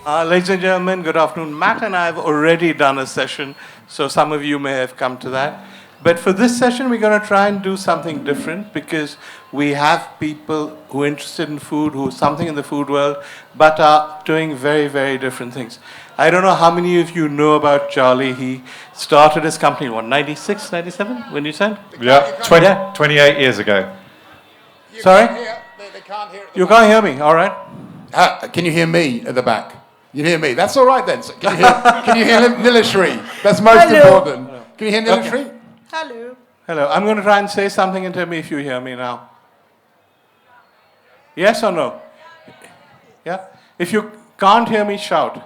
Ladies and gentlemen, good afternoon. Matt and I have already done a session, so some of you may have come to that. But for this session, we're going to try and do something different because we have people who are interested in food, who are something in the food world, but are doing very, very different things. I don't know how many of you know about Charlie. He started his company, what, 96, 97, when you said? Yeah, 28 years ago. Sorry? They can't hear it. You can't hear me, all right? Can you hear me at the back? You hear me? That's all right then. So can you hear Nilosree? That's most important. Can you hear Nilosree? Okay. Hello. Hello. I'm going to try and say something and tell me if you hear me now. Yes or no? Yeah? If you can't hear me, shout.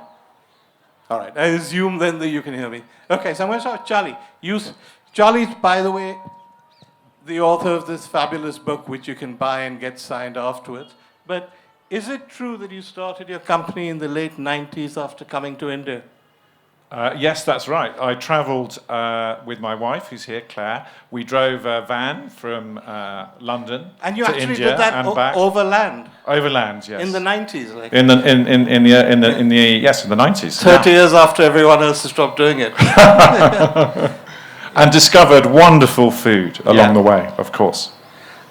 All right. I assume then that you can hear me. Okay, so I'm going to start with Charlie. Charlie's, by the way, the author of this fabulous book, which you can buy and get signed afterwards. But is it true that you started your company in the late 90s after coming to India? Yes, that's right. I travelled with my wife, who's here, Claire. We drove a van from London and you to actually India did that and back. Overland? Overland, yes. In the 90s? Like in the 90s. 30 years after everyone else has stopped doing it. And discovered wonderful food along the way, of course.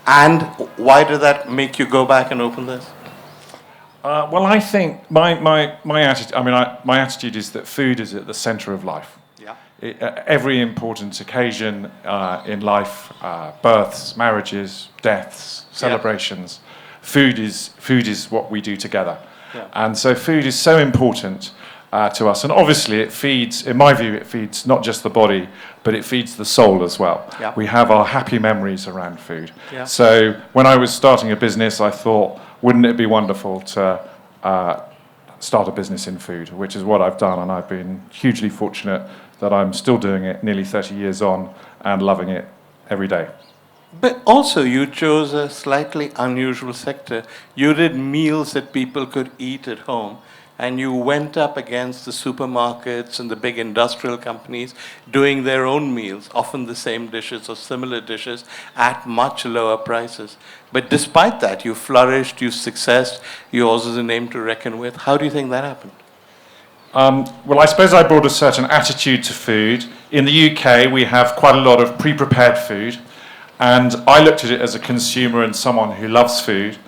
And why did that make you go back and open this? Well, I think my attitude. My attitude is that food is at the centre of life. Yeah. Every important occasion in life, births, marriages, deaths, celebrations, food is what we do together. Yeah. And so food is so important to us. And obviously, it feeds. In my view, it feeds not just the body, but it feeds the soul as well. Yeah. We have our happy memories around food. Yeah. So when I was starting a business, I thought, wouldn't it be wonderful to start a business in food, which is what I've done, and I've been hugely fortunate that I'm still doing it nearly 30 years on and loving it every day. But also you chose a slightly unusual sector. You did meals that people could eat at home, and you went up against the supermarkets and the big industrial companies doing their own meals, often the same dishes or similar dishes at much lower prices. But despite that, you flourished, you successed, you also was a name to reckon with. How do you think that happened? Well, I suppose I brought a certain attitude to food. In the UK, we have quite a lot of pre-prepared food, and I looked at it as a consumer and someone who loves food,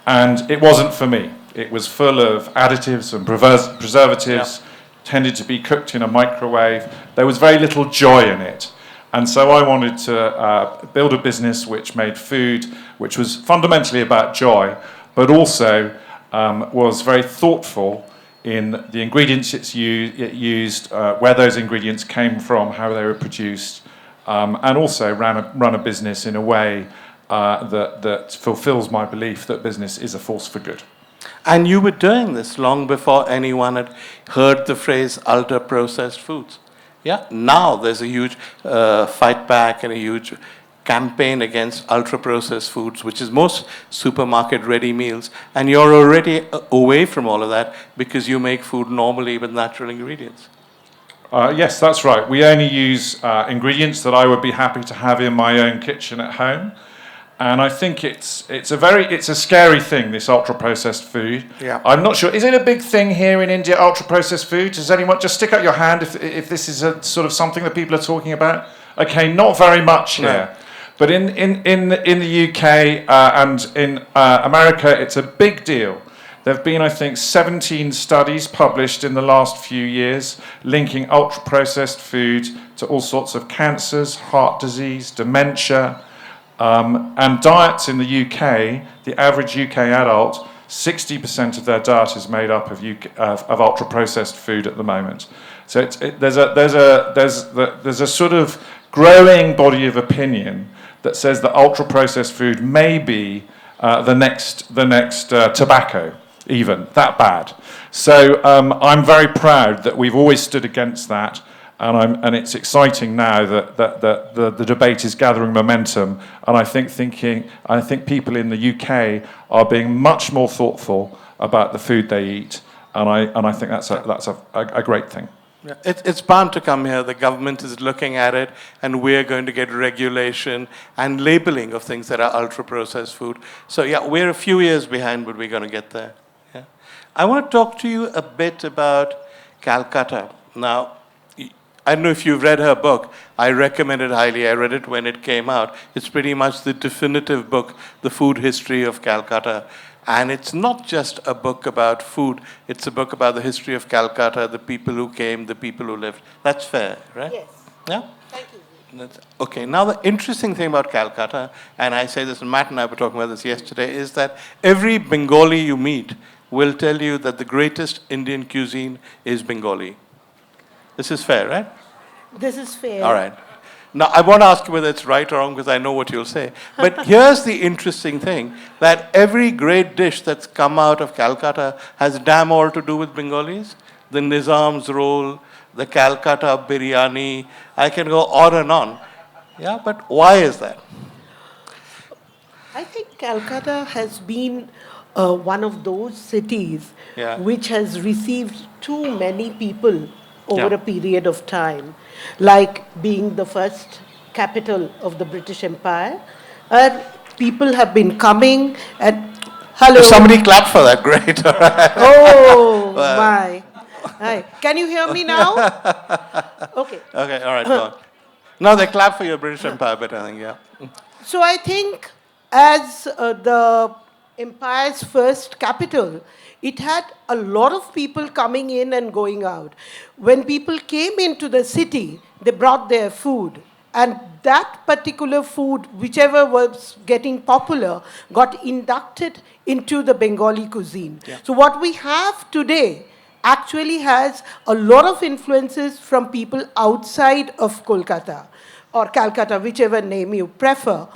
and it wasn't for me. It was full of additives and preservatives, tended to be cooked in a microwave. There was very little joy in it. And so I wanted to build a business which made food, which was fundamentally about joy, but also was very thoughtful in the ingredients it used, where those ingredients came from, how they were produced, and also run a business in a way that fulfills my belief that business is a force for good. And you were doing this long before anyone had heard the phrase ultra-processed foods. Yeah. Now there's a huge fight back and a huge campaign against ultra-processed foods, which is most supermarket ready meals. And you're already away from all of that because you make food normally with natural ingredients. Yes, that's right. We only use ingredients that I would be happy to have in my own kitchen at home. And I think it's a scary thing, this ultra-processed food. Yeah. I'm not sure. Is it a big thing here in India, ultra-processed food? Does anyone just stick out your hand if this is a sort of something that people are talking about? Okay, not very much here. No. But in the UK and in America, it's a big deal. There have been, I think, 17 studies published in the last few years linking ultra-processed food to all sorts of cancers, heart disease, dementia. And diets in the UK, the average UK adult, 60% of their diet is made up of ultra-processed food at the moment. So there's a sort of growing body of opinion that says that ultra-processed food may be the next tobacco, even that bad. So I'm very proud that we've always stood against that. And it's exciting now that the debate is gathering momentum, and I think people in the UK are being much more thoughtful about the food they eat, and I think that's a great thing. Yeah, it's bound to come here. The government is looking at it, and we're going to get regulation and labeling of things that are ultra-processed food. So yeah, we're a few years behind, but we're going to get there. Yeah. I want to talk to you a bit about Calcutta. Now, I don't know if you've read her book. I recommend it highly. I read it when it came out. It's pretty much the definitive book, The Food History of Calcutta. And it's not just a book about food. It's a book about the history of Calcutta, the people who came, the people who lived. That's fair, right? Yes. Yeah? Thank you. Okay, now the interesting thing about Calcutta, and I say this, and Matt and I were talking about this yesterday, is that every Bengali you meet will tell you that the greatest Indian cuisine is Bengali. This is fair, right? This is fair. All right. Now, I won't ask you whether it's right or wrong because I know what you'll say. But here's the interesting thing, that every great dish that's come out of Calcutta has damn all to do with Bengalis. The Nizam's roll, the Calcutta biryani, I can go on and on. Yeah, but why is that? I think Calcutta has been one of those cities which has received too many people over a period of time, like being the first capital of the British Empire. People have been coming and hello. If somebody clap for that, great. All right. Oh my. Hi. Can you hear me now? Okay. Okay, all right, go on. Now they clap for your British Empire bit, I think, yeah. So I think as the empire's first capital, it had a lot of people coming in and going out. When people came into the city, they brought their food. And that particular food, whichever was getting popular, got inducted into the Bengali cuisine. Yeah. So what we have today actually has a lot of influences from people outside of Kolkata or Calcutta, whichever name you prefer.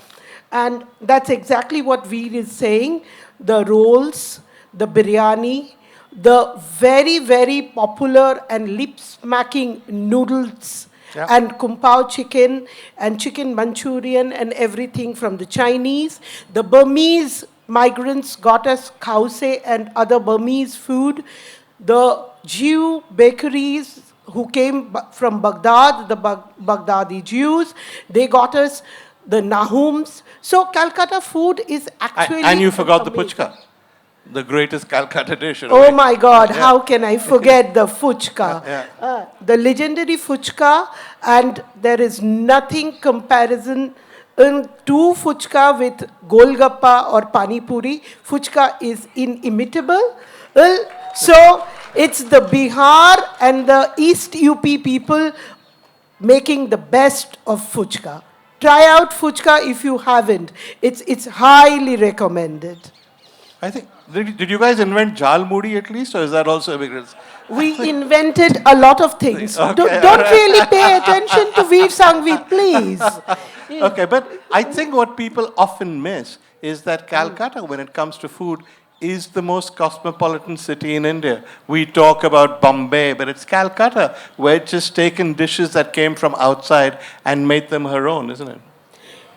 And that's exactly what Vir is saying. The rolls, the biryani, the very, very popular and lip-smacking noodles, and kung pao chicken and chicken Manchurian and everything from the Chinese. The Burmese migrants got us khause and other Burmese food. The Jew bakeries who came from Baghdad, the Baghdadi Jews, they got us the Nahums. So Calcutta food is actually And you forgot the puchka, the greatest Calcutta dish. Oh my God, how can I forget the fuchka? The legendary fuchka, and there is nothing comparison to fuchka with golgappa or pani puri. Fuchka is inimitable. So it's the Bihar and the East UP people making the best of fuchka. Try out fuchka if you haven't. It's highly recommended. I think, did you guys invent jal mudi at least, or is that also a big risk? We invented a lot of things. Okay, don't really pay attention to Vir Sanghvi, please. Okay, but I think what people often miss is that Calcutta, when it comes to food, is the most cosmopolitan city in India. We talk about Bombay, but it's Calcutta, where it's just taken dishes that came from outside and made them her own, isn't it?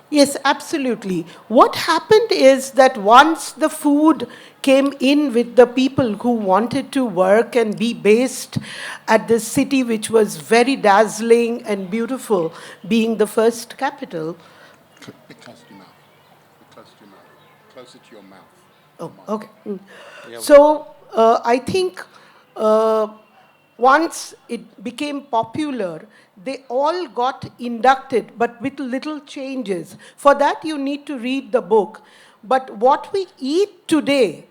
Yes, absolutely. What happened is that once the food came in with the people who wanted to work and be based at this city, which was very dazzling and beautiful, being the first capital. Bit close to your mouth. Bit close to your mouth. Closer to your mouth. Oh, okay. So I think once it became popular, they all got inducted, but with little changes. For that, you need to read the book. But what we eat today,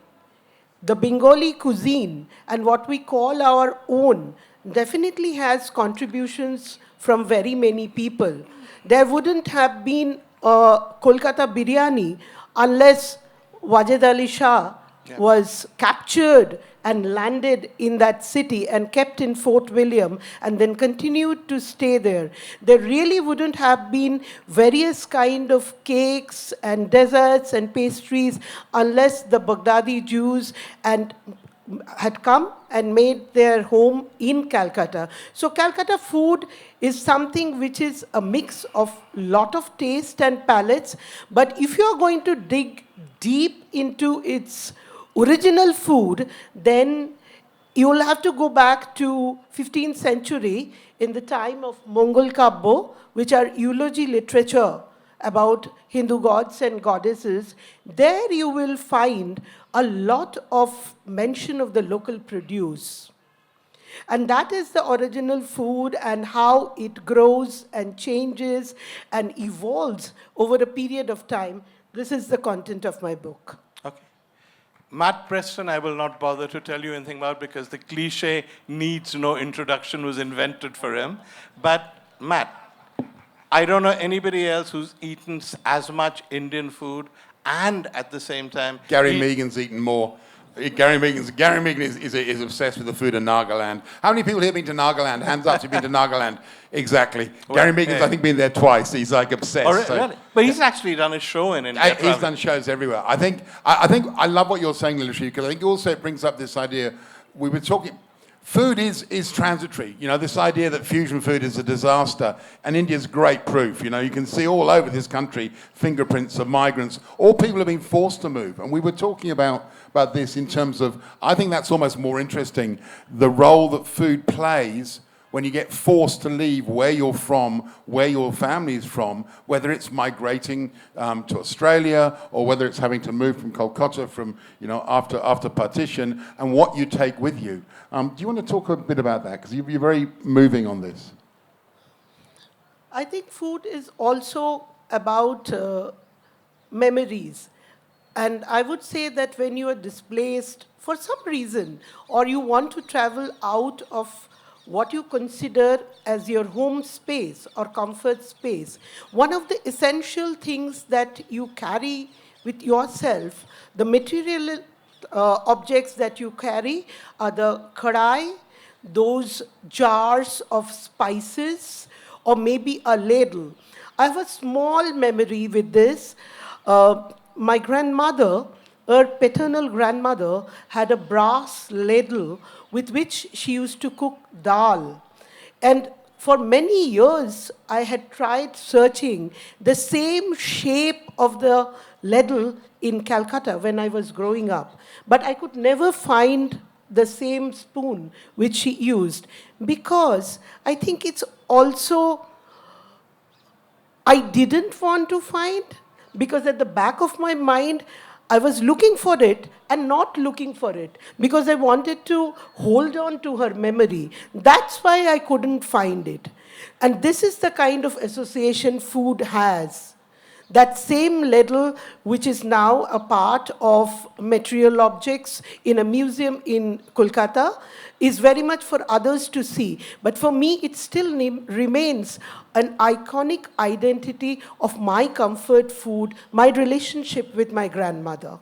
the Bengali cuisine, and what we call our own, definitely has contributions from very many people. There wouldn't have been Kolkata biryani unless Wajid Ali Shah was captured and landed in that city and kept in Fort William and then continued to stay there. There really wouldn't have been various kind of cakes and desserts and pastries unless the Baghdadi Jews had come and made their home in Calcutta. So Calcutta food is something which is a mix of lot of taste and palates, but if you're going to dig deep into its original food, then you'll have to go back to 15th century in the time of Mongol Kabbo, which are eulogy literature. about Hindu gods and goddesses, there you will find a lot of mention of the local produce. And that is the original food and how it grows and changes and evolves over a period of time. This is the content of my book. Okay. Matt Preston, I will not bother to tell you anything about because the cliche needs no introduction was invented for him. But Matt, I don't know anybody else who's eaten as much Indian food and at the same time... Gary Megan's eaten more. Gary Megan is obsessed with the food of Nagaland. How many people here have been to Nagaland? Hands up, who've been to Nagaland. Exactly. Well, Gary Megan's, I think, been there twice. He's like obsessed. Oh, really? But he's actually done a show in India. He's done shows everywhere. I think I love what you're saying, Nilosree, because I think also it brings up this idea. We were talking. Food is transitory. You know, this idea that fusion food is a disaster, and India's great proof. You know, you can see all over this country fingerprints of migrants. All people have been forced to move, and we were talking about this in terms of. I think that's almost more interesting. The role that food plays when you get forced to leave where you're from, where your family is from, whether it's migrating to Australia or whether it's having to move from Kolkata from, you know, after partition, and what you take with you. Do you want to talk a bit about that? Because you're very moving on this. I think food is also about memories. And I would say that when you are displaced for some reason, or you want to travel out of what you consider as your home space or comfort space, one of the essential things that you carry with yourself, the material objects that you carry are the kadai, those jars of spices, or maybe a ladle. I have a small memory with this. My grandmother, her paternal grandmother, had a brass ladle with which she used to cook dal. And for many years, I had tried searching the same shape of the ladle in Calcutta when I was growing up. But I could never find the same spoon which she used, because I think it's also, I didn't want to find, because at the back of my mind, I was looking for it and not looking for it because I wanted to hold on to her memory. That's why I couldn't find it. And this is the kind of association food has. That same ladle, which is now a part of material objects in a museum in Kolkata, is very much for others to see. But for me, it still remains an iconic identity of my comfort food, my relationship with my grandmother.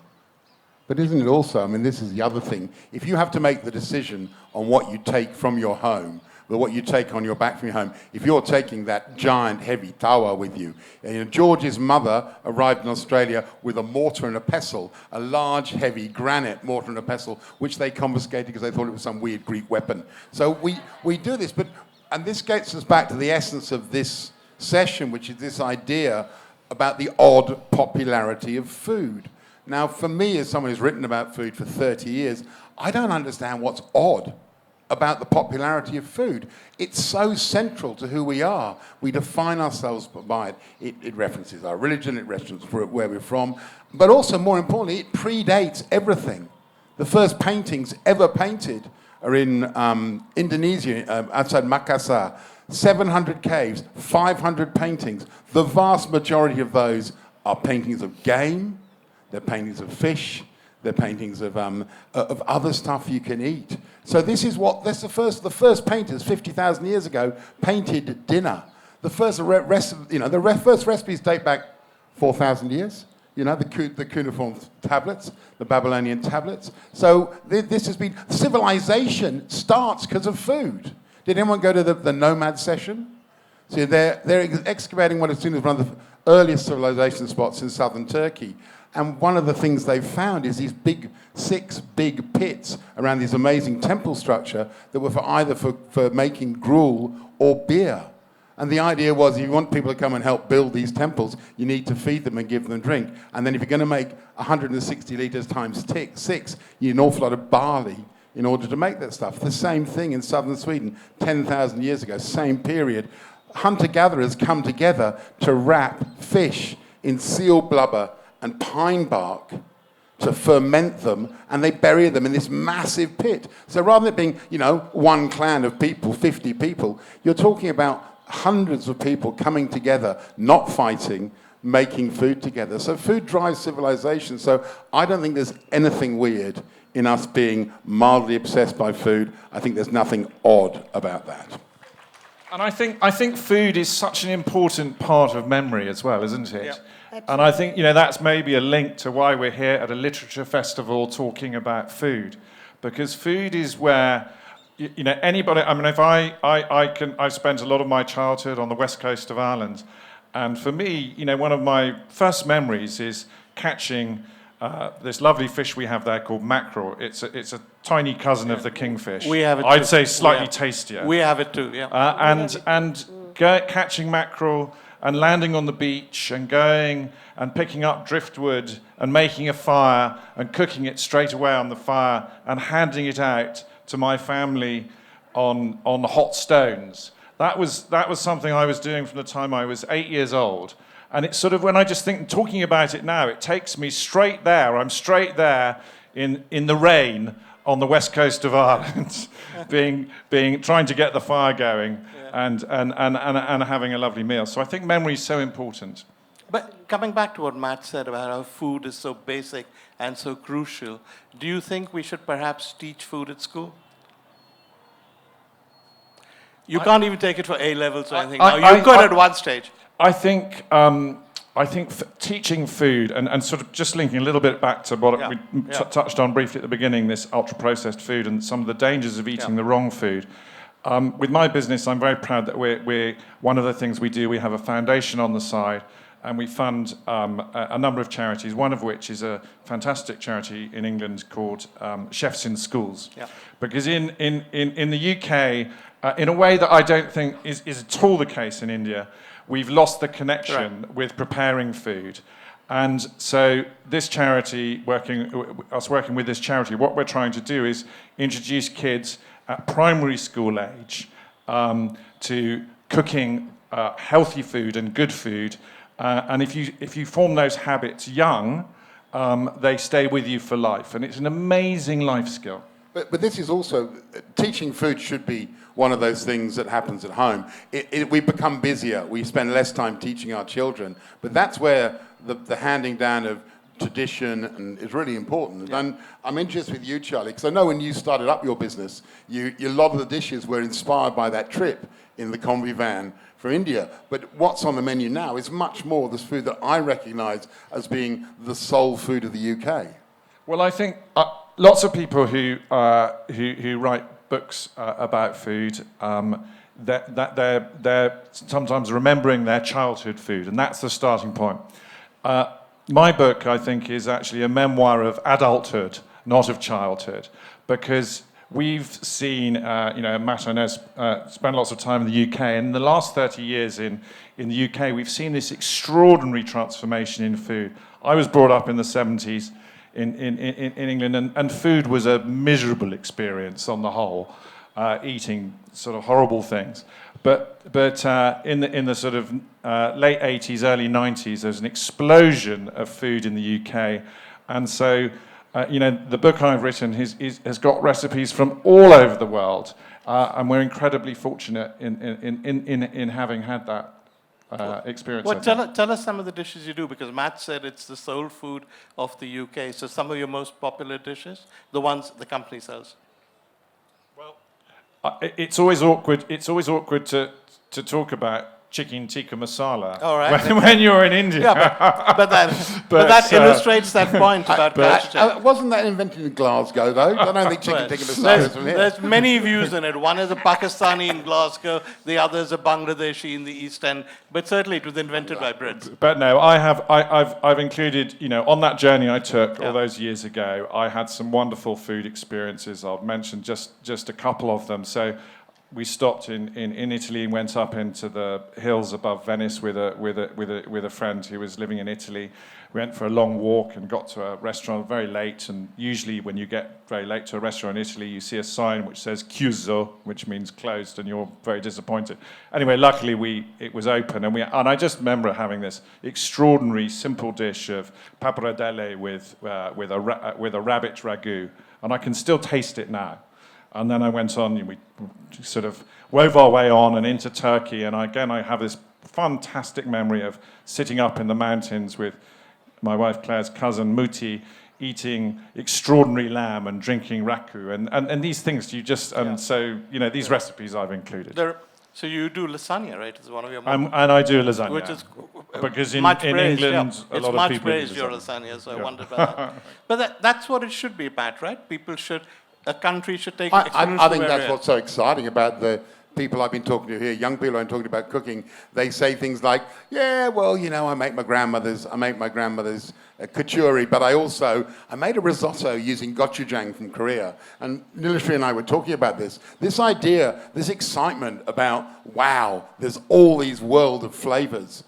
But isn't it also, I mean, this is the other thing, if you have to make the decision on what you take from your home, but what you take on your back from your home, if you're taking that giant heavy tawa with you. And, you know, George's mother arrived in Australia with a mortar and a pestle, a large heavy granite mortar and a pestle, which they confiscated because they thought it was some weird Greek weapon. So we do this, and this gets us back to the essence of this session, which is this idea about the odd popularity of food. Now, for me, as someone who's written about food for 30 years, I don't understand what's odd about the popularity of food. It's so central to who we are. We define ourselves by it. It references our religion, it references where we're from, but also, more importantly, it predates everything. The first paintings ever painted are in Indonesia, outside Makassar. 700 caves, 500 paintings. The vast majority of those are paintings of game, they're paintings of fish, they're paintings of other stuff you can eat. So this is the first painters 50,000 years ago painted dinner. The first first recipes date back 4,000 years. You know, the cuneiform tablets, the Babylonian tablets. So this has been, civilization starts because of food. Did anyone go to the nomad session? So they're excavating what is seen as one of the earliest civilization spots in southern Turkey. And one of the things they've found is these 6 big pits around this amazing temple structure that were either for making gruel or beer. And the idea was, if you want people to come and help build these temples, you need to feed them and give them drink. And then if you're going to make 160 litres times 6, you need an awful lot of barley in order to make that stuff. The same thing in southern Sweden, 10,000 years ago, same period. hunter-gatherers come together to wrap fish in seal blubber and pine bark to ferment them, and they bury them in this massive pit. So rather than it being, you know, one clan of people, 50 people, you're talking about hundreds of people coming together, not fighting, making food together. So food drives civilization. So I don't think there's anything weird in us being mildly obsessed by food. I think there's nothing odd about that. And I think food is such an important part of memory as well, isn't it? Yep. And I think, you know, that's maybe a link to why we're here at a literature festival talking about food, because food is where, you know, anybody. I mean, if I've spent a lot of my childhood on the west coast of Ireland, and for me, you know, one of my first memories is catching this lovely fish we have there called mackerel. It's a tiny cousin of the kingfish. We have it I'd too. say slightly tastier. We have it too, yeah. Catching mackerel and landing on the beach and going and picking up driftwood and making a fire and cooking it straight away on the fire and handing it out to my family on hot stones. That was something I was doing from the time I was 8 years old. And it's sort of, when I just think, talking about it now, it takes me straight there. I'm straight there in the rain on the west coast of Ireland, trying to get the fire going, and having a lovely meal. So I think memory is so important. But coming back to what Matt said about how food is so basic and so crucial, do you think we should perhaps teach food at school? You can't even take it for A levels or anything. Now, you could at one stage. I think teaching food and sort of just linking a little bit back to what we touched on briefly at the beginning, this ultra-processed food and some of the dangers of eating the wrong food. With my business, I'm very proud that we're one of the things we do, we have a foundation on the side, and we fund a number of charities, one of which is a fantastic charity in England called Chefs in Schools. Yeah. Because in the UK, in a way that I don't think is at all the case in India, we've lost the connection with preparing food. And so this charity, working with this charity, what we're trying to do is introduce kids at primary school age to cooking healthy food and good food. And if you form those habits young, they stay with you for life. And it's an amazing life skill. But this is also, teaching food should be one of those things that happens at home. We become busier. We spend less time teaching our children. But that's where the handing down of tradition is really important. Yeah. And I'm interested with you, Charlie, because I know when you started up your business, a lot of the dishes were inspired by that trip in the Convi van for India. But what's on the menu now is much more this food that I recognise as being the soul food of the UK. Well, I think lots of people who write books about food, that they're sometimes remembering their childhood food, and that's the starting point. My book, I think, is actually a memoir of adulthood, not of childhood, because we've seen, Matt, I know, spent lots of time in the UK, and in the last 30 years in the UK, we've seen this extraordinary transformation in food. I was brought up in the 70s in England, and food was a miserable experience on the whole, eating sort of horrible things. But in the sort of late 80s, early 90s, there's an explosion of food in the UK, and so the book I've written has got recipes from all over the world, and we're incredibly fortunate in having had that experience. Well, tell us some of the dishes you do, because Matt said it's the soul food of the UK. So some of your most popular dishes, the ones the company sells. Well, it's always awkward. It's always awkward to talk about chicken tikka masala when you're in India. Yeah, but that illustrates that point about culture. Wasn't that invented in Glasgow, though? I don't think chicken tikka masala is from here. There's many views in it. One is a Pakistani in Glasgow, the other is a Bangladeshi in the East End, but certainly it was invented by Brits. But no, I've included, on that journey I took all those years ago, I had some wonderful food experiences. I'll mention just a couple of them. So we stopped in Italy and went up into the hills above Venice with a friend who was living in Italy. We went for a long walk and got to a restaurant very late. And usually when you get very late to a restaurant in Italy, you see a sign which says chiuso, which means closed, and you're very disappointed. Anyway, luckily it was open, and I just remember having this extraordinary simple dish of pappardelle with a rabbit ragu, and I can still taste it now. And then I went on, and we sort of wove our way on and into Turkey. And again, I have this fantastic memory of sitting up in the mountains with my wife Claire's cousin Muti, eating extraordinary lamb and drinking raku. And these things you just, so, these recipes I've included. So you do lasagna, right? It's one of your... And I do lasagna. Which is because in praised, England, a it's lot of much people praised, do your lasagna, so I wondered about that. But that's what it should be, Pat, right? A country should take I think that's what's so exciting about the people I've been talking to here, young people I'm talking about cooking. They say things like, yeah, well, I make my grandmother's kachuri, but I made a risotto using gochujang from Korea. And Nilosree and I were talking about this idea, this excitement about, wow, there's all these world of flavors.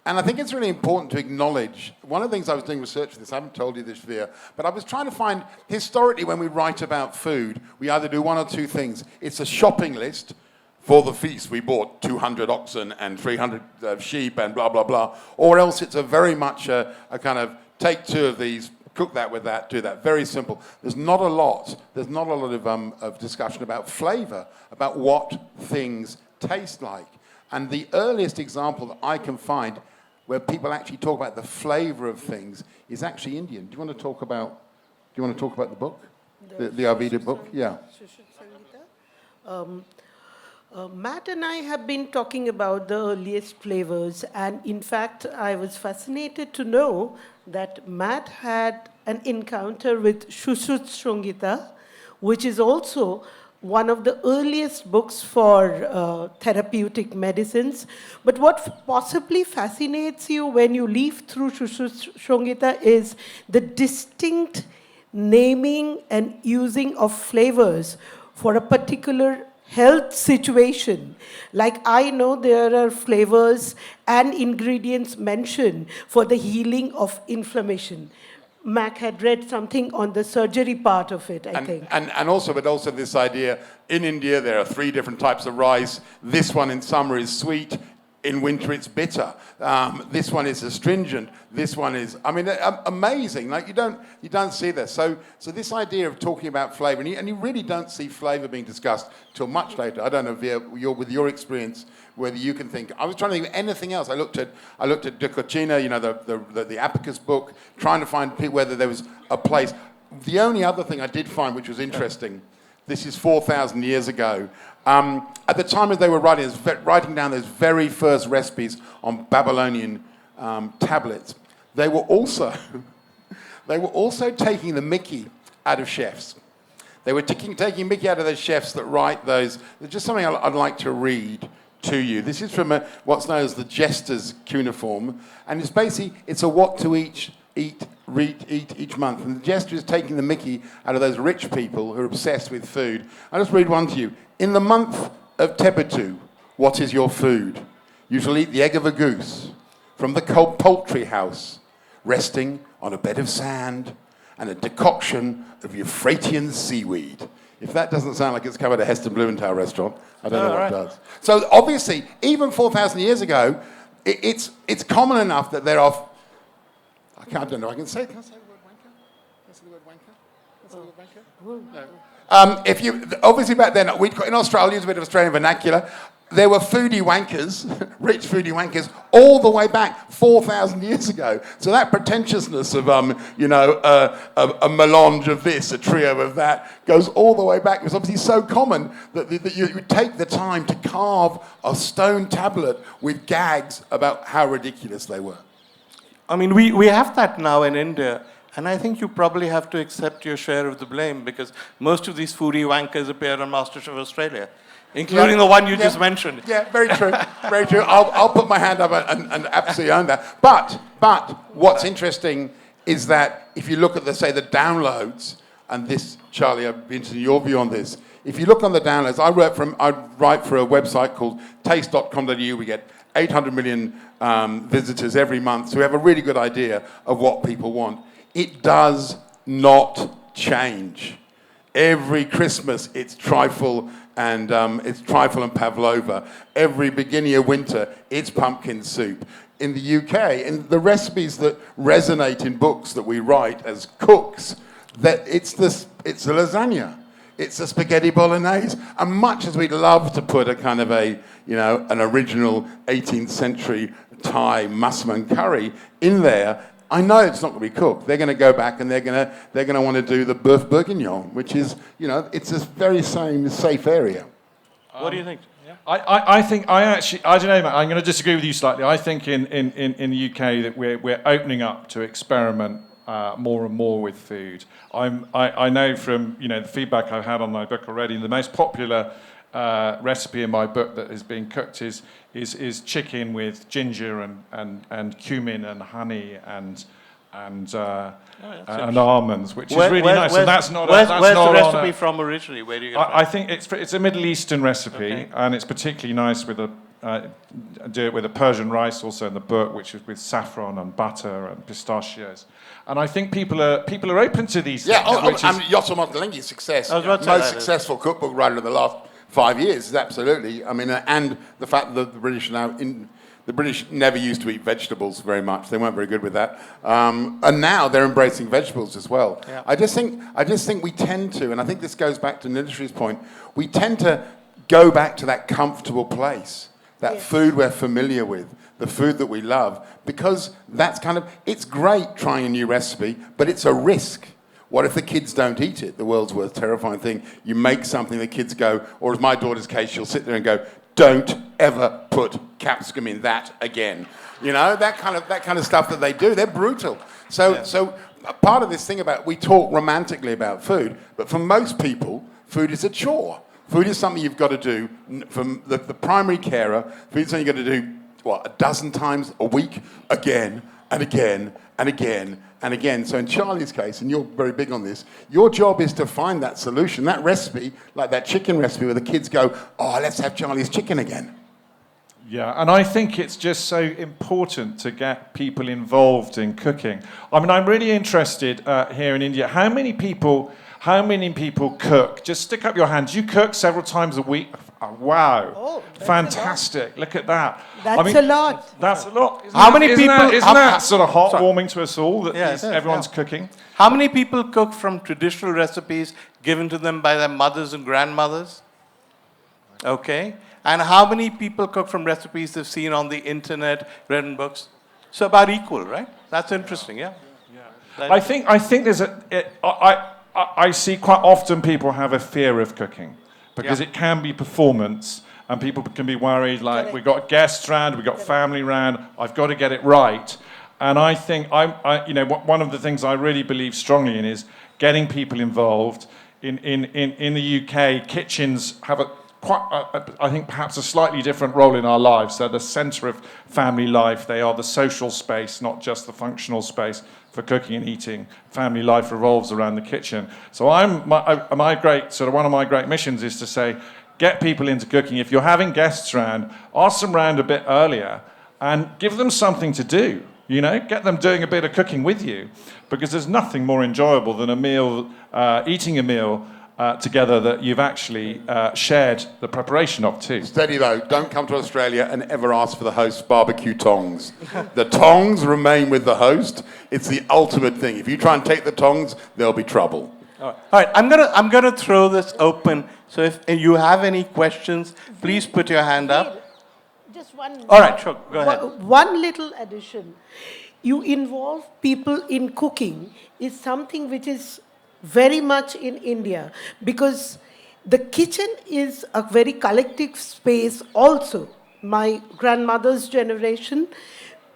And I think it's really important to acknowledge, one of the things I was doing research for this, I haven't told you this, Vir, but I was trying to find, historically when we write about food, we either do one or two things. It's a shopping list. For the feast, we bought 200 oxen and 300 sheep and blah, blah, blah. Or else it's a very much a kind of take two of these, cook that with that, do that. Very simple. There's not a lot of discussion about flavor, about what things taste like. And the earliest example that I can find where people actually talk about the flavor of things is actually Indian. Do you want to talk about the book? The Ayurvedic book? Yeah. Matt and I have been talking about the earliest flavors, and in fact, I was fascinated to know that Matt had an encounter with Shushruta Songita, which is also one of the earliest books for therapeutic medicines. But what possibly fascinates you when you leaf through Shushruta Songita is the distinct naming and using of flavors for a particular health situation. Like I know there are flavors and ingredients mentioned for the healing of inflammation. Mac had read something on the surgery part of it, I think. And also this idea, in India there are 3 different types of rice. This one in summer is sweet, in winter it's bitter. This one is astringent. This one is, amazing. Like you don't see this. So this idea of talking about flavor, and you really don't see flavor being discussed till much later. I don't know, Vir, with your experience, whether you can think. I was trying to think of anything else. I looked at De Cucina, the Abacus book, trying to find whether there was a place. The only other thing I did find, which was interesting, this is 4,000 years ago. At the time as they were writing down those very first recipes on Babylonian tablets, they were also taking the mickey out of chefs. They were taking mickey out of those chefs that write those. There's just something I'd like to read to you. This is from what's known as the Jester's cuneiform, and it's a what to eat each month. And the Jester is taking the mickey out of those rich people who are obsessed with food. I'll just read one to you. In the month of Tepetu, what is your food? You shall eat the egg of a goose from the poultry house, resting on a bed of sand and a decoction of Euphratean seaweed. If that doesn't sound like it's come at a Heston Blumenthal restaurant, I don't know what does. So obviously, even 4,000 years ago, it's common enough that there are... I don't know. Can I say the word wanker? Can I say the word wanker? Can I say the word wanker? No. Obviously back then, in Australia, it's a bit of Australian vernacular. There were foodie wankers, rich foodie wankers, all the way back 4,000 years ago. So that pretentiousness of, a melange of this, a trio of that, goes all the way back. It was obviously so common that you would take the time to carve a stone tablet with gags about how ridiculous they were. We have that now in India, and I think you probably have to accept your share of the blame because most of these foodie wankers appear on MasterChef Australia, including the one you just mentioned. Yeah, very true, very true. I'll put my hand up and absolutely own that. But what's interesting is that if you look at the downloads, and this, Charlie, I've been to your view on this, If you look on the downloads, I write for a website called taste.com.au. We get 800 million visitors every month, so we have a really good idea of what people want. It does not change. Every Christmas, it's trifle and pavlova. Every beginning of winter, it's pumpkin soup. In the UK, and the recipes that resonate in books that we write as cooks, that it's the lasagna, it's the spaghetti bolognese. And much as we'd love to put a kind of an original 18th century Thai massaman curry in there, I know it's not going to be cooked. They're going to go back and they're going to want to do the boeuf bourguignon, which is, it's a very safe area. What do you think? I think I don't know, Matt, I'm going to disagree with you slightly. I think in the UK that we're opening up to experiment more and more with food. I know from the feedback I've had on my book already, the most popular recipe in my book that is being cooked is chicken with ginger and cumin and honey and almonds, which is really nice. And that's not. Where's that's the not recipe from originally? Where do you get it from? I think it's a Middle Eastern recipe, and it's particularly nice with do it with a Persian rice also in the book, which is with saffron and butter and pistachios. And I think people are open to these things. Yossel Montelengi's success, most successful cookbook writer of the last 5 years is absolutely. And the fact that the British now the British never used to eat vegetables very much. They weren't very good with that, and now they're embracing vegetables as well. Yeah. I just think we tend to, and I think this goes back to Nilosree's point. We tend to go back to that comfortable place, that food we're familiar with, the food that we love, because that's it's great trying a new recipe, but it's a risk. What if the kids don't eat it? The world's worst terrifying thing. You make something, the kids go, or as my daughter's case, she'll sit there and go, "Don't ever put capsicum in that again." That kind of stuff that they do. They're brutal. So part of this thing about, we talk romantically about food, but for most people, food is a chore. Food is something you've got to do. From the primary carer, food is something you've got to do, a dozen times a week, again and again and again and again. So in Charlie's case, and you're very big on this, your job is to find that solution, that recipe, like that chicken recipe where the kids go, "Oh, let's have Charlie's chicken again." Yeah, and I think it's just so important to get people involved in cooking. I'm really interested here in India. How many people cook? Just stick up your hands. You cook several times a week? Oh, wow. Oh, fantastic. Look at that. That's a lot. That's a lot. Isn't that sort of heartwarming to us all that everyone's cooking? How many people cook from traditional recipes given to them by their mothers and grandmothers? Okay. And how many people cook from recipes they've seen on the internet, read in books? So about equal, right? That's interesting, yeah. I think there's I see quite often people have a fear of cooking because it can be performance, and people can be worried, like, we've got guests round, we've got family round, I've got to get it right. And I think one of the things I really believe strongly in is getting people involved. In the UK, kitchens have I think perhaps a slightly different role in our lives. They're the centre of family life. They are the social space, not just the functional space for cooking and eating. Family life revolves around the kitchen. So one of my great missions is to say, get people into cooking. If you're having guests round, ask them round a bit earlier and give them something to do. Get them doing a bit of cooking with you, because there's nothing more enjoyable than eating a meal together that you've actually shared the preparation of too. Steady though, don't come to Australia and ever ask for the host's barbecue tongs. The tongs remain with the host. It's the ultimate thing. If you try and take the tongs, there'll be trouble. All right, I'm gonna throw this open. So if you have any questions, please put your hand up. Just one. All right, sure, go ahead. One little addition. You involve people in cooking is something which is very much in India, because the kitchen is a very collective space also. My grandmother's generation,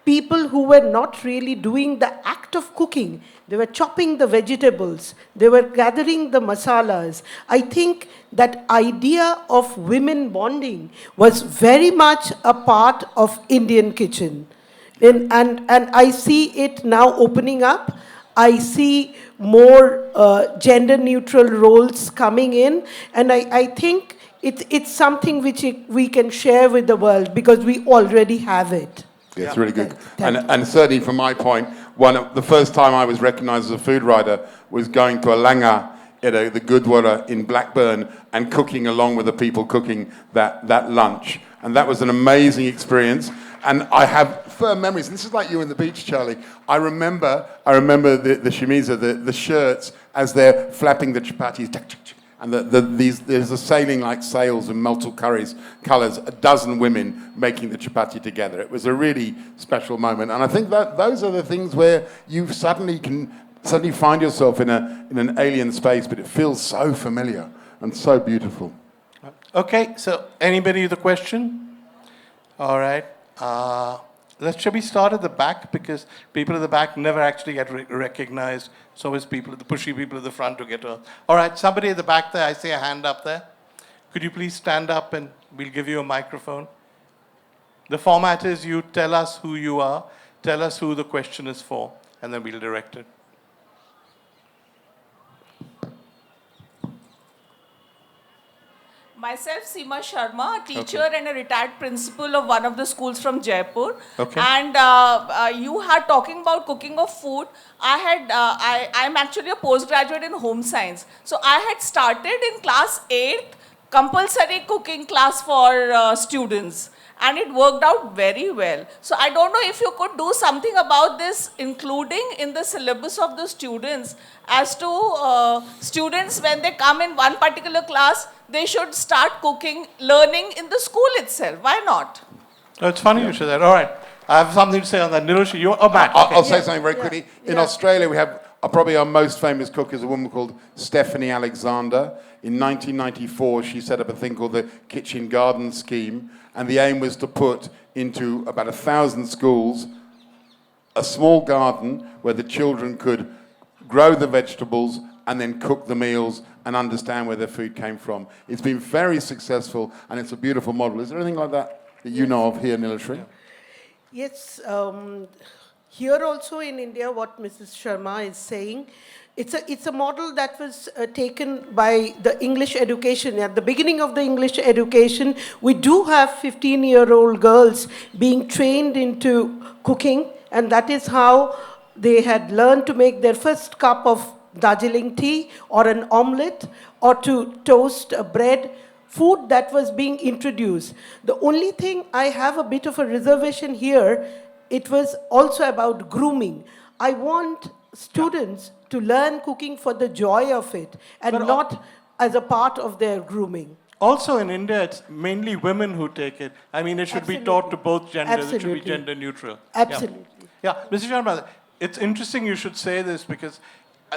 people who were not really doing the act of cooking, they were chopping the vegetables, they were gathering the masalas. I think that idea of women bonding was very much a part of Indian kitchen. And I see it now opening up. I see more gender neutral roles coming in. And I think it's something which we can share with the world because we already have it. Yeah, it's really good. And certainly from my point, the first time I was recognised as a food writer was going to a langa, the Gurdwara in Blackburn, and cooking along with the people cooking that lunch. And that was an amazing experience. And I have firm memories. This is like you on the beach, Charlie. I remember the shemiza, the shirts, as they're flapping the chapatis. And there's a sailing like sails and multiple colours, a dozen women making the chapati together. It was a really special moment. And I think that those are the things where you suddenly find yourself in an alien space, but it feels so familiar and so beautiful. Okay, so anybody with a question? All right. Shall we start at the back? Because people at the back never actually get recognized. So is the pushy people at the front to get her. All right, somebody at the back there, I see a hand up there. Could you please stand up and we'll give you a microphone? The format is you tell us who you are, tell us who the question is for, and then we'll direct it. Myself, Seema Sharma, a teacher and a retired principal of one of the schools from Jaipur. Okay. And you had talking about cooking of food. I'm actually a postgraduate in home science. So I had started in class 8th, compulsory cooking class for students. And it worked out very well. So I don't know if you could do something about this, including in the syllabus of the students, as to students, when they come in one particular class, they should start cooking, learning in the school itself. Why not? Oh, it's funny you say that. All right. I have something to say on that. Nilosree, Matt. I'll say something very quickly. In Australia, we have probably our most famous cook is a woman called Stephanie Alexander. In 1994, she set up a thing called the Kitchen Garden Scheme, and the aim was to put into about 1,000 schools a small garden where the children could grow the vegetables and then cook the meals and understand where their food came from. It's been very successful, and it's a beautiful model. Is there anything like that you know of here, Nilosree? Yes, here also in India, what Mrs. Sharma is saying, it's a model that was taken by the English education. At the beginning of the English education, we do have 15-year-old girls being trained into cooking, and that is how they had learned to make their first cup of Darjeeling tea or an omelette or to toast a bread, food that was being introduced. The only thing I have a bit of a reservation here, it was also about grooming. I want students to learn cooking for the joy of it and not as a part of their grooming. Also in India, it's mainly women who take it. I mean, it should be taught to both genders. Absolutely. It should be gender neutral. Absolutely. Yeah, Mr. Sharma, it's interesting you should say this because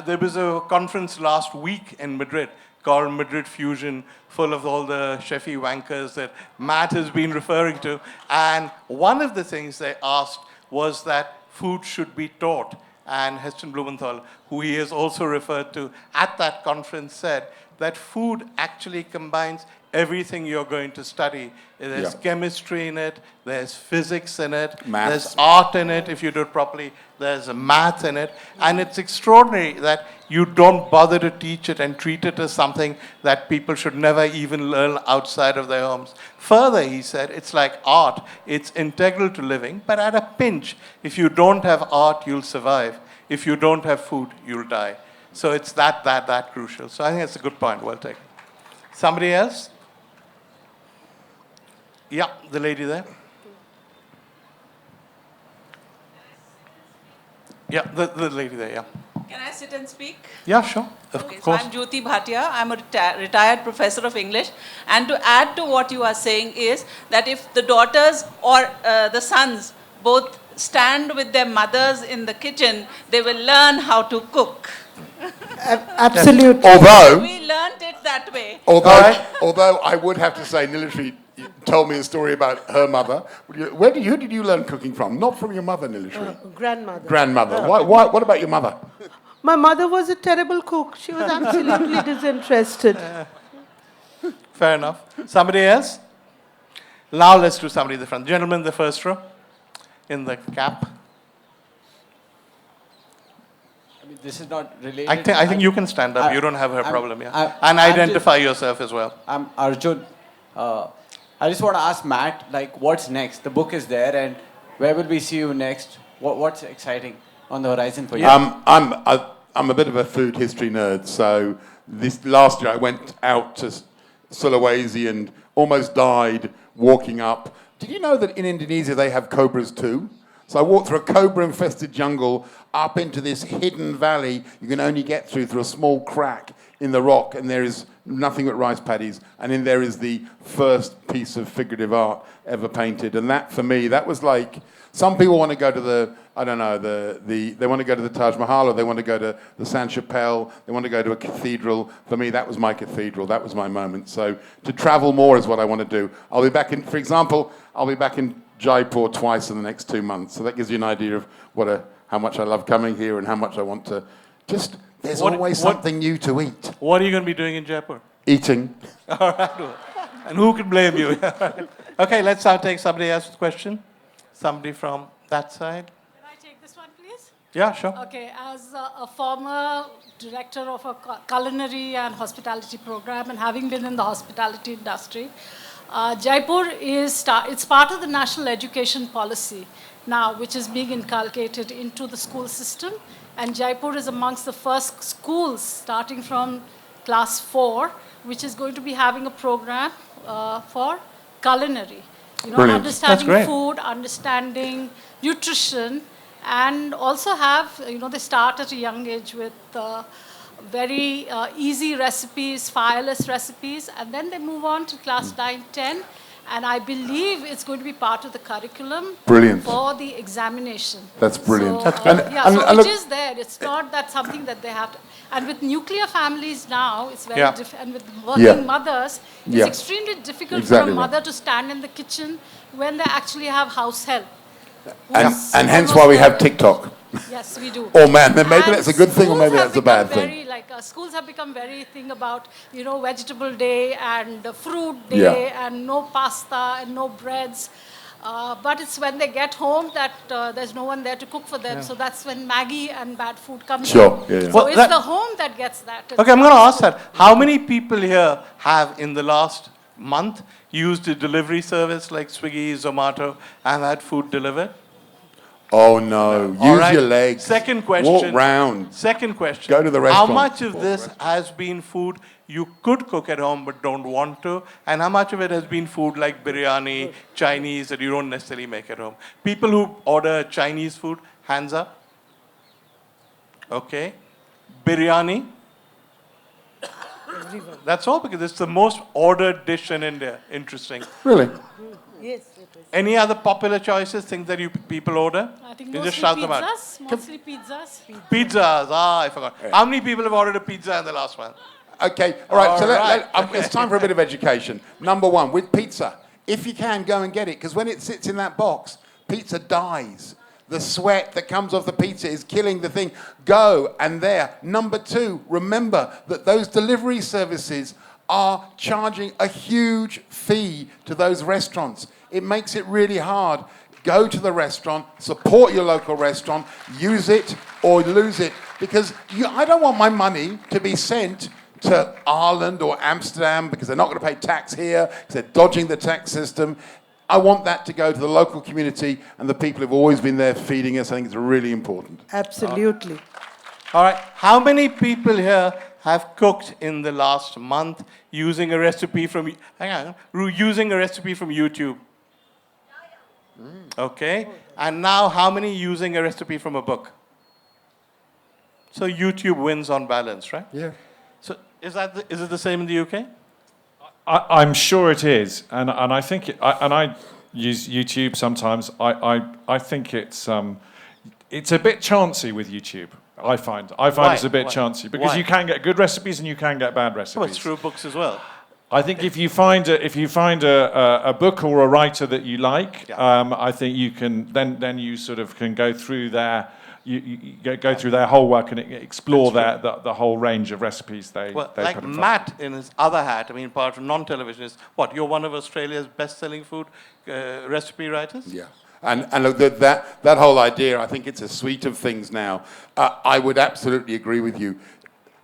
there was a conference last week in Madrid called Madrid Fusion, full of all the chefy wankers that Matt has been referring to. And one of the things they asked was that food should be taught. And Heston Blumenthal, who he has also referred to at that conference, said that food actually combines everything you're going to study. There's chemistry in it, there's physics in it, there's art in it if you do it properly, there's math in it, and it's extraordinary that you don't bother to teach it and treat it as something that people should never even learn outside of their homes. Further, he said, it's like art. It's integral to living, but at a pinch, if you don't have art, you'll survive. If you don't have food, you'll die. So it's that crucial. So I think that's a good point. Well taken. Somebody else? Yeah, the lady there. Yeah, the lady there, yeah. Can I sit and speak? Yeah, sure. Of Okay, so course. I'm Jyoti Bhatia. I'm a retired professor of English. And to add to what you are saying is that if the daughters or the sons both stand with their mothers in the kitchen, they will learn how to cook. Absolutely. Although We learned it that way. Although I would have to say, Nilosree told me a story about her mother. Who did you learn cooking from? Not from your mother, Nilosree. Grandmother. Grandmother. What about your mother? My mother was a terrible cook. She was absolutely disinterested. Fair enough. Somebody else? Now let's do somebody in the front. Gentleman in the first row, in the cap. I mean, this is not related. I think you can stand up. You don't have a problem, yeah. And identify yourself as well. I'm Arjun. I just want to ask Matt, like, what's next? The book is there, and where will we see you next? What's exciting on the horizon for you? I'm a bit of a food history nerd, so this last year I went out to Sulawesi and almost died walking up. Did you know that in Indonesia they have cobras too? So I walked through a cobra-infested jungle up into this hidden valley you can only get through a small crack in the rock, and there is nothing but rice paddies, and in there is the first piece of figurative art ever painted. And that, for me, that was like, some people want to go to the, I don't know, they want to go to the Taj Mahal, or they want to go to the San Chapelle, they want to go to a cathedral. For me, that was my cathedral, that was my moment. So to travel more is what I want to do. I'll be back in, for example, I'll be back in Jaipur twice in the next 2 months. So that gives you an idea of how much I love coming here and how much I want to just... There's always something new to eat. What are you going to be doing in Jaipur? Eating. All right. And who can blame you? Okay, let's now take somebody else's question. Somebody from that side. Can I take this one, please? Yeah, sure. Okay, as a former director of a culinary and hospitality program, and having been in the hospitality industry, Jaipur it's part of the national education policy now, which is being inculcated into the school system. And Jaipur is amongst the first schools, starting from class 4, which is going to be having a program for culinary. You know, Brilliant. understanding food, understanding nutrition, and also have, they start at a young age with very easy recipes, fireless recipes, and then they move on to class 9, 10. And I believe it's going to be part of the curriculum for the examination. That's brilliant. So, and it is there. It's not that something that they have to. And with nuclear families now, it's very difficult. And with working mothers, it's extremely difficult for a mother to stand in the kitchen when they actually have house help. And hence why we have TikTok. Yes, we do. Oh man, then maybe that's a good thing, or maybe that's a bad thing. Schools have become very thing about, vegetable day and fruit day and no pasta and no breads. But it's when they get home that there's no one there to cook for them. So that's when Maggie and bad food comes in. Yeah. So it's the home that gets that. Okay, I'm going to ask that. How many people here have, in the last month, used a delivery service like Swiggy, Zomato, and had food delivered? Oh no, use your legs. Second question. Walk round. Second question. Go to the restaurant. How much of this has been food you could cook at home but don't want to? And how much of it has been food like biryani, Chinese, that you don't necessarily make at home? People who order Chinese food, hands up. Okay. Biryani. That's all, because it's the most ordered dish in India. Interesting. Really? Yes, it is. Any other popular choices, things that people order? I think You mostly just shout them out. Mostly pizzas. Pizzas. I forgot. How many people have ordered a pizza in the last one? Okay, all right, it's time for a bit of education. Number one, with pizza, if you can, go and get it, because when it sits in that box, pizza dies. The sweat that comes off the pizza is killing the thing. Go and there. Number two, remember that those delivery services are charging a huge fee to those restaurants. It makes it really hard. Go to the restaurant, support your local restaurant, use it or lose it, because I don't want my money to be sent to Ireland or Amsterdam because they're not going to pay tax here, because they're dodging the tax system. I want that to go to the local community and the people who've always been there feeding us. I think it's really important. Absolutely. All right. How many people here have cooked in the last month using a recipe from YouTube? Okay. And now how many using a recipe from a book? So YouTube wins on balance, right? Yeah. So is it the same in the UK? I'm sure it is, and I think I use YouTube sometimes. I think it's a bit chancy with YouTube. I find it's a bit chancy because you can get good recipes and you can get bad recipes. Well, it's true books as well. I think if you find a book or a writer that you like, I think you can then you sort of can go through their go through their whole work and explore the whole range of recipes they like put in front. Matt in his other hat, I mean, part of non-television is what? You're one of Australia's best-selling food recipe writers? Yeah. And look, that whole idea, I think it's a suite of things now. I would absolutely agree with you.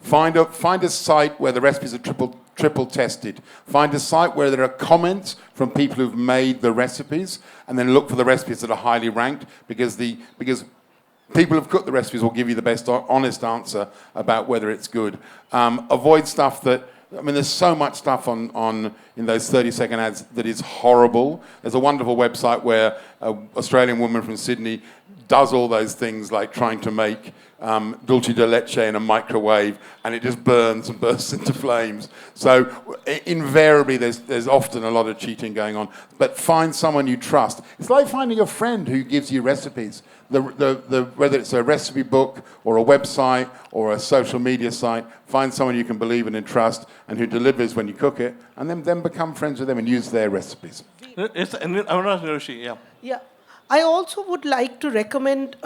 Find a site where the recipes are triple tested. Find a site where there are comments from people who've made the recipes, and then look for the recipes that are highly ranked, because people who've cooked the recipes will give you the best honest answer about whether it's good. Avoid stuff that, I mean, there's so much stuff in those 30-second ads that is horrible. There's a wonderful website where an Australian woman from Sydney does all those things, like trying to make dulce de leche in a microwave, and it just burns and bursts into flames. So invariably, there's often a lot of cheating going on. But find someone you trust. It's like finding a friend who gives you recipes. Whether it's a recipe book or a website or a social media site, find someone you can believe in and trust, and who delivers when you cook it, and then become friends with them and use their recipes. Yeah. I also would like to recommend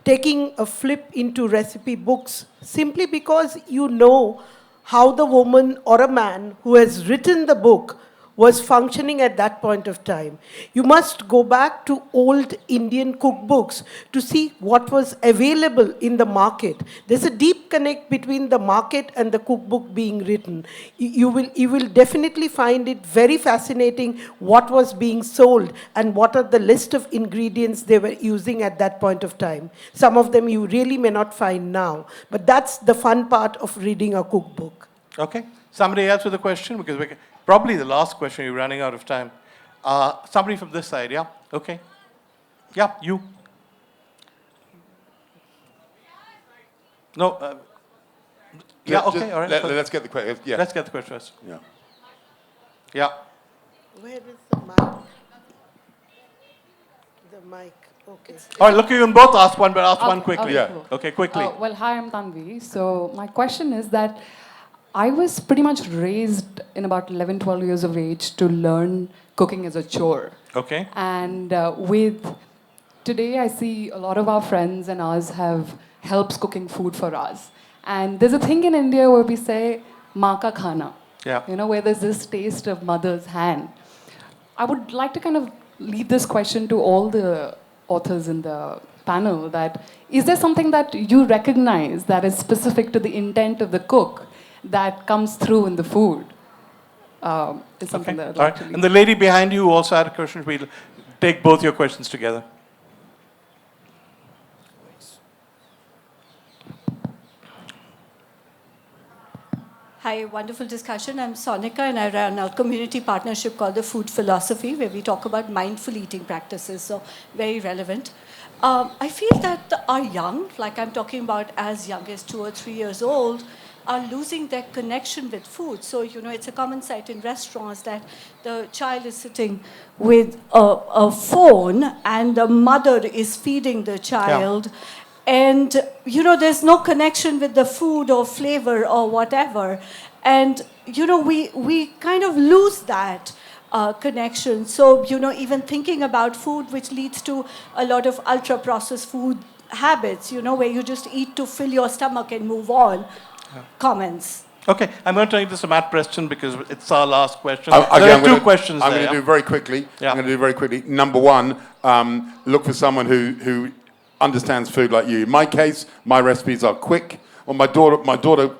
taking a flip into recipe books, simply because you know how the woman or a man who has written the book was functioning at that point of time. You must go back to old Indian cookbooks to see what was available in the market. There's a deep connect between the market and the cookbook being written. You will definitely find it very fascinating what was being sold and what are the list of ingredients they were using at that point of time. Some of them you really may not find now, but that's the fun part of reading a cookbook. Okay. Somebody else with a question? Because we're probably the last question, you're running out of time. Somebody from this side, yeah? Okay. Yeah, you. No. Yeah, okay, all right. Let's get the question. Yeah. Let's get the question first. Yeah. Yeah. Where is the mic? The mic, okay. All right, look, you can both ask one, but ask one quickly. Yeah. Cool. Okay, quickly. Well, hi, I'm Tanvi. So my question is that I was pretty much raised in about 11, 12 years of age to learn cooking as a chore. Okay. And today I see a lot of our friends and us have helps cooking food for us. And there's a thing in India where we say, maa ka khana. Yeah. You know, where there's this taste of mother's hand. I would like to kind of leave this question to all the authors in the panel, that is there something that you recognize that is specific to the intent of the cook that comes through in the food? Is something that I'd like to leave. And the lady behind you also had a question. We'll take both your questions together. Hi, wonderful discussion. I'm Sonika, and I run a community partnership called the Food Philosophy, where we talk about mindful eating practices, so very relevant. I feel that our young, like I'm talking about as young as 2 or 3 years old, are losing their connection with food. So, you know, it's a common sight in restaurants that the child is sitting with a phone and the mother is feeding the child. Yeah. And, you know, there's no connection with the food or flavor or whatever. And, you know, we kind of lose that connection. So, you know, even thinking about food, which leads to a lot of ultra-processed food habits, you know, where you just eat to fill your stomach and move on. Comments. Okay, I'm going to take this to Matt Preston because it's our last question. There are two questions I'm there. going to do very quickly. Yeah. I'm going to do very quickly. Number one, look for someone who understands food like you. In my case, my recipes are quick. Well, my daughter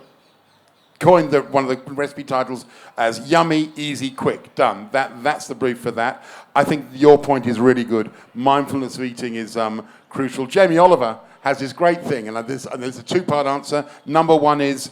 coined one of the recipe titles as "Yummy, Easy, Quick." Done. That's the brief for that. I think your point is really good. Mindfulness of eating is crucial. Jamie Oliver has this great thing, and there's a two-part answer. Number one is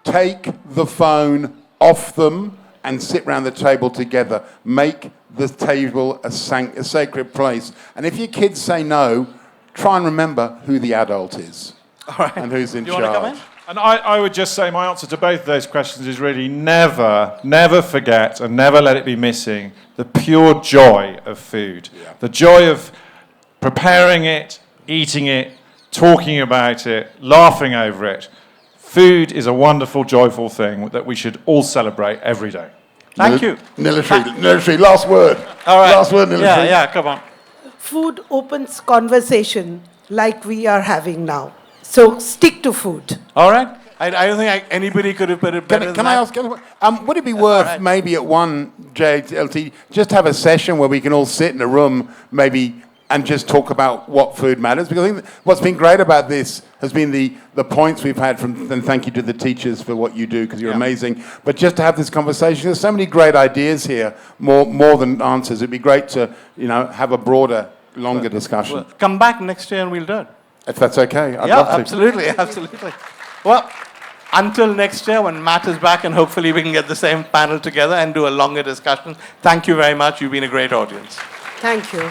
take the phone off them and sit round the table together. Make the table a sacred place. And if your kids say no, try and remember who the adult is. All right. And who's in Do charge. You want to come in? And I would just say my answer to both of those questions is really never forget and never let it be missing the pure joy of food. Yeah. The joy of preparing it, eating it, talking about it, laughing over it. Food is a wonderful, joyful thing that we should all celebrate every day. Thank you. Nilosree, last word. All right. Last word, Nilosree. Yeah, come on. Food opens conversation like we are having now. So stick to food. All right. I don't think anybody could have put it better Can I ask, would it be worth maybe at one JLT just have a session where we can all sit in a room maybe and just talk about what food matters? Because I think what's been great about this has been the points we've had from, and thank you to the teachers for what you do, because you're amazing. But just to have this conversation, there's so many great ideas here, more than answers. It'd be great to, have a broader, longer discussion. Well, come back next year and we'll do it. If that's okay, I'd love to. Absolutely. Well, until next year when Matt is back, and hopefully we can get the same panel together and do a longer discussion. Thank you very much. You've been a great audience. Thank you.